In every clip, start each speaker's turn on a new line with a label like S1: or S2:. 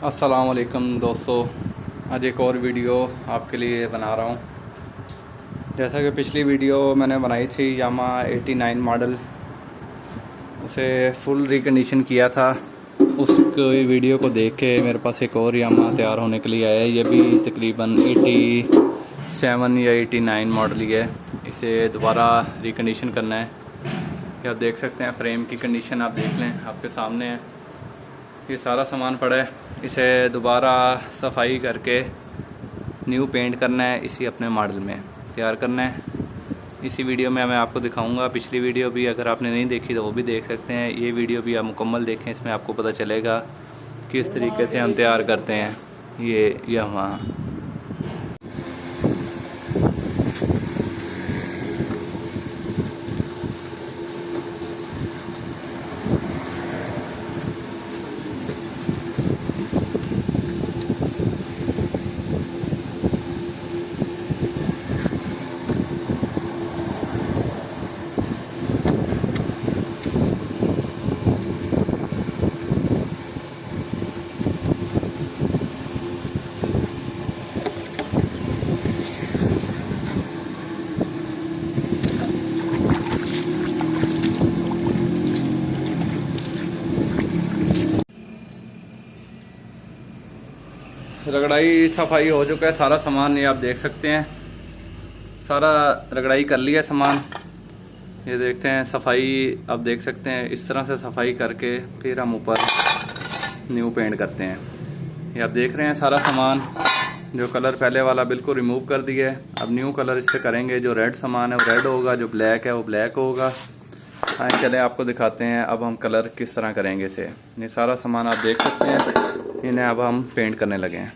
S1: अस्सलाम वालेकुम दोस्तों, आज एक और वीडियो आपके लिए बना रहा हूँ। जैसा कि पिछली वीडियो मैंने बनाई थी यामाहा 89 मॉडल, उसे फुल रिकंडीशन किया था। उस वीडियो को देख के मेरे पास एक और यामाहा तैयार होने के लिए आया है। ये भी तकरीबन 87 या 89 मॉडल ही है। इसे दोबारा रिकंडीशन करना है। ये आप देख सकते हैं, फ्रेम की कंडीशन आप देख लें, आपके सामने है। ये सारा सामान पड़ा है, इसे दोबारा सफाई करके न्यू पेंट करना है। इसी अपने मॉडल में तैयार करना है। इसी वीडियो में मैं आपको दिखाऊंगा। पिछली वीडियो भी अगर आपने नहीं देखी तो वो भी देख सकते हैं। ये वीडियो भी आप मुकम्मल देखें, इसमें आपको पता चलेगा किस तरीके से हम तैयार करते हैं ये यामाहा। रगड़ाई सफाई हो चुका है सारा सामान। ये आप देख सकते हैं, सारा रगड़ाई कर लिया सामान। ये देखते हैं सफाई, आप देख सकते हैं इस तरह से सफाई करके फिर हम ऊपर न्यू पेंट करते हैं। ये आप देख रहे हैं सारा सामान, जो कलर पहले वाला बिल्कुल रिमूव कर दिया है। अब न्यू कलर इससे करेंगे। जो रेड सामान है वो रेड होगा, जो ब्लैक है वो ब्लैक होगा। आए चले आपको दिखाते हैं अब हम कलर किस तरह करेंगे इसे। ये सारा सामान आप देख सकते हैं, इन्हें अब हम पेंट करने लगे हैं।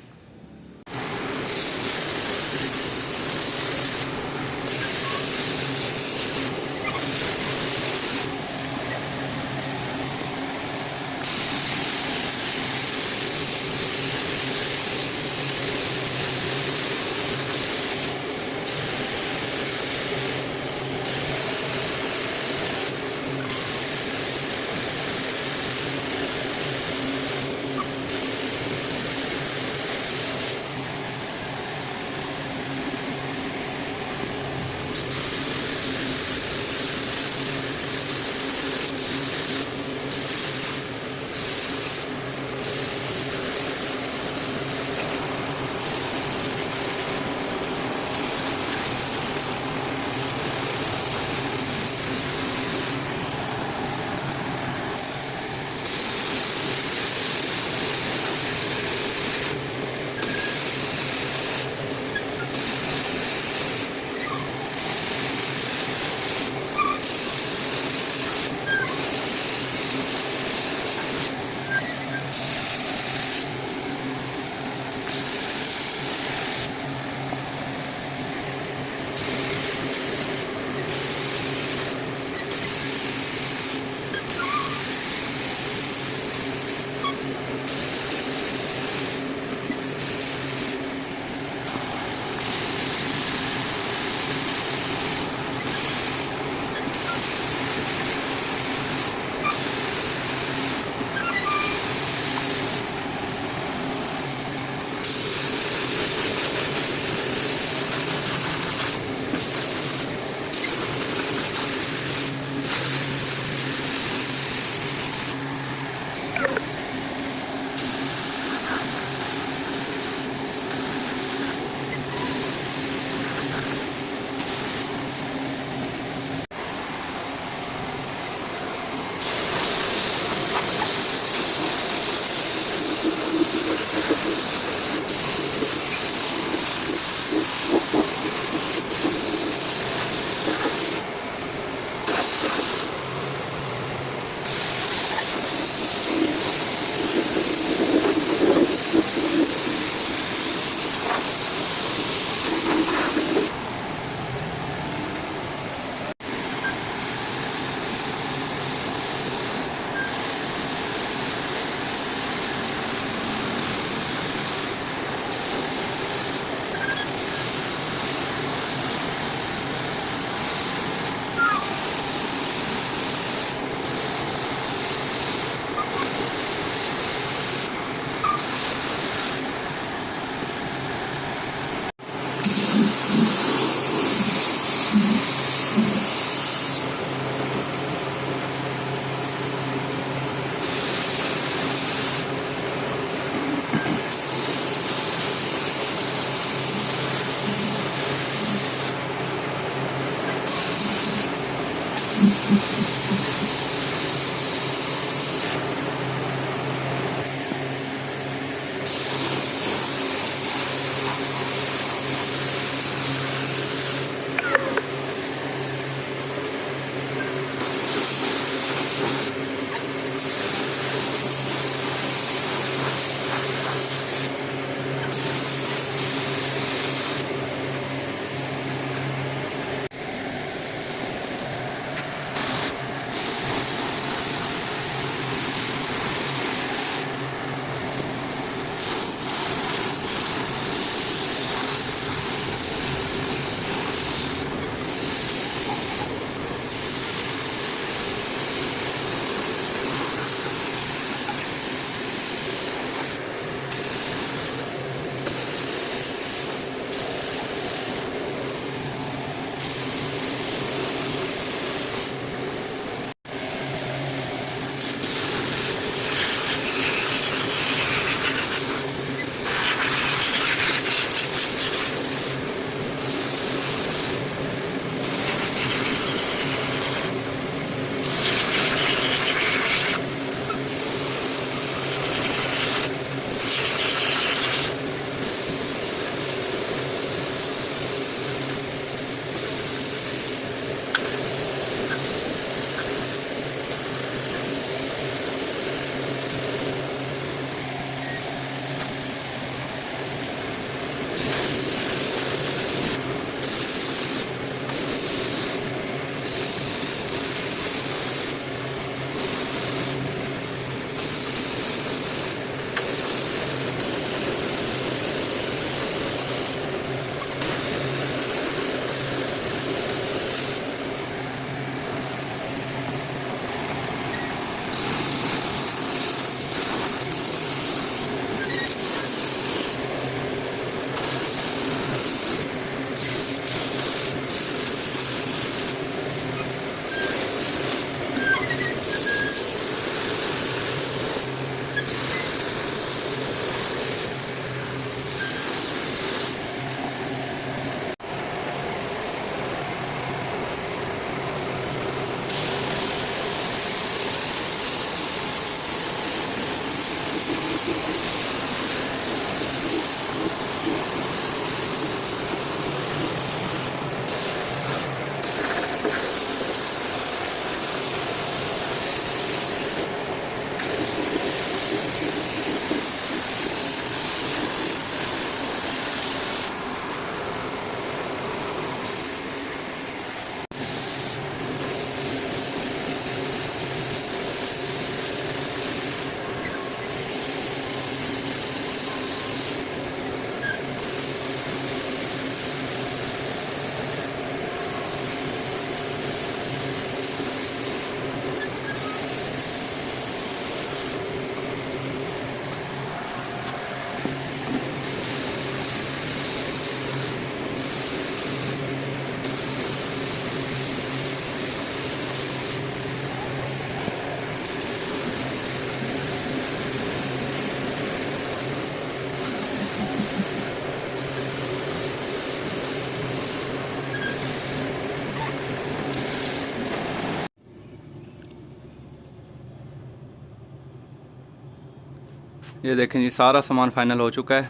S1: ये देखें जी, सारा सामान फाइनल हो चुका है,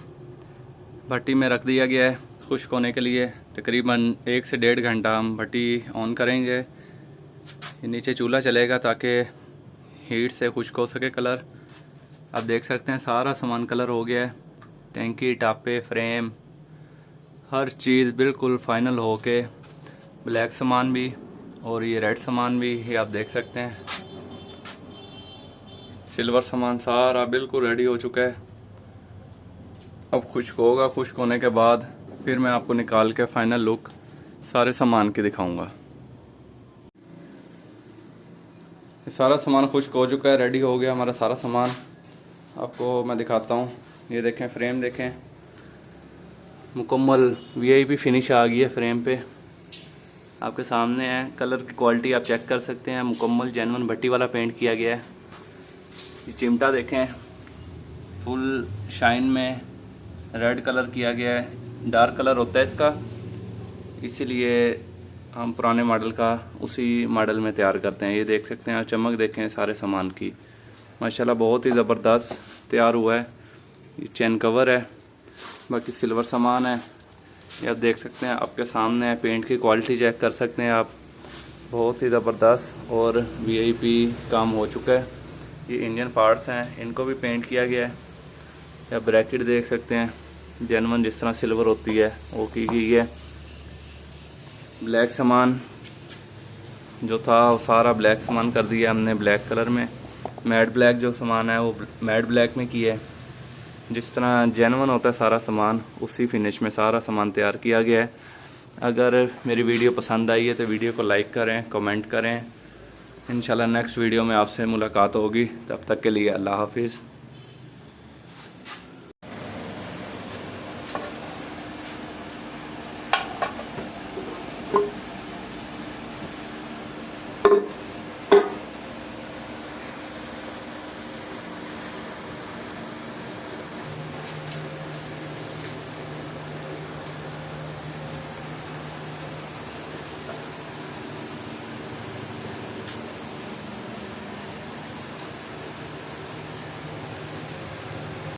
S1: भट्टी में रख दिया गया है खुश्क होने के लिए। तकरीबन 1 से 1.5 घंटा हम भट्टी ऑन करेंगे। ये नीचे चूल्हा चलेगा ताकि हीट से खुश्क हो सके कलर। आप देख सकते हैं सारा सामान कलर हो गया है, टैंकी, टापे, फ्रेम, हर चीज़ बिल्कुल फाइनल हो के, ब्लैक सामान भी और ये रेड सामान भी, ये आप देख सकते हैं। सिल्वर सामान सारा बिल्कुल रेडी हो चुका है। अब खुश्क होगा, खुश्क होने के बाद फिर मैं आपको निकाल के फाइनल लुक सारे सामान की दिखाऊंगा। सारा सामान खुश्क हो चुका है, रेडी हो गया हमारा सारा सामान। आपको मैं दिखाता हूँ। ये देखें, फ्रेम देखें, मुकम्मल वीआईपी फिनिश आ गई है फ्रेम पे, आपके सामने है। कलर की क्वालिटी आप चेक कर सकते हैं, मुकम्मल जेन्युइन भट्टी वाला पेंट किया गया है। ये चिमटा देखें, फुल शाइन में रेड कलर किया गया है। डार्क कलर होता है इसका, इसीलिए हम पुराने मॉडल का उसी मॉडल में तैयार करते हैं। ये देख सकते हैं, चमक देखें सारे सामान की, माशाल्लाह बहुत ही ज़बरदस्त तैयार हुआ है। ये चेन कवर है, बाकी सिल्वर सामान है। ये आप देख सकते हैं, आपके सामने है। पेंट की क्वालिटी चेक कर सकते हैं आप, बहुत ही ज़बरदस्त और वीआईपी काम हो चुका है। ये इंडियन पार्ट्स हैं, इनको भी पेंट किया गया है। या ब्रैकेट देख सकते हैं, जेन्युइन जिस तरह सिल्वर होती है वो की गई है। ब्लैक सामान जो था वो सारा ब्लैक सामान कर दिया हमने ब्लैक कलर में। मैट ब्लैक जो सामान है वो मैट ब्लैक में किया है। जिस तरह जेन्युइन होता है सारा सामान, उसी फिनिश में सारा सामान तैयार किया गया है। अगर मेरी वीडियो पसंद आई है तो वीडियो को लाइक करें, कमेंट करें। इंशाल्लाह नेक्स्ट वीडियो में आपसे मुलाकात होगी। तब तक के लिए अल्लाह हाफिज़।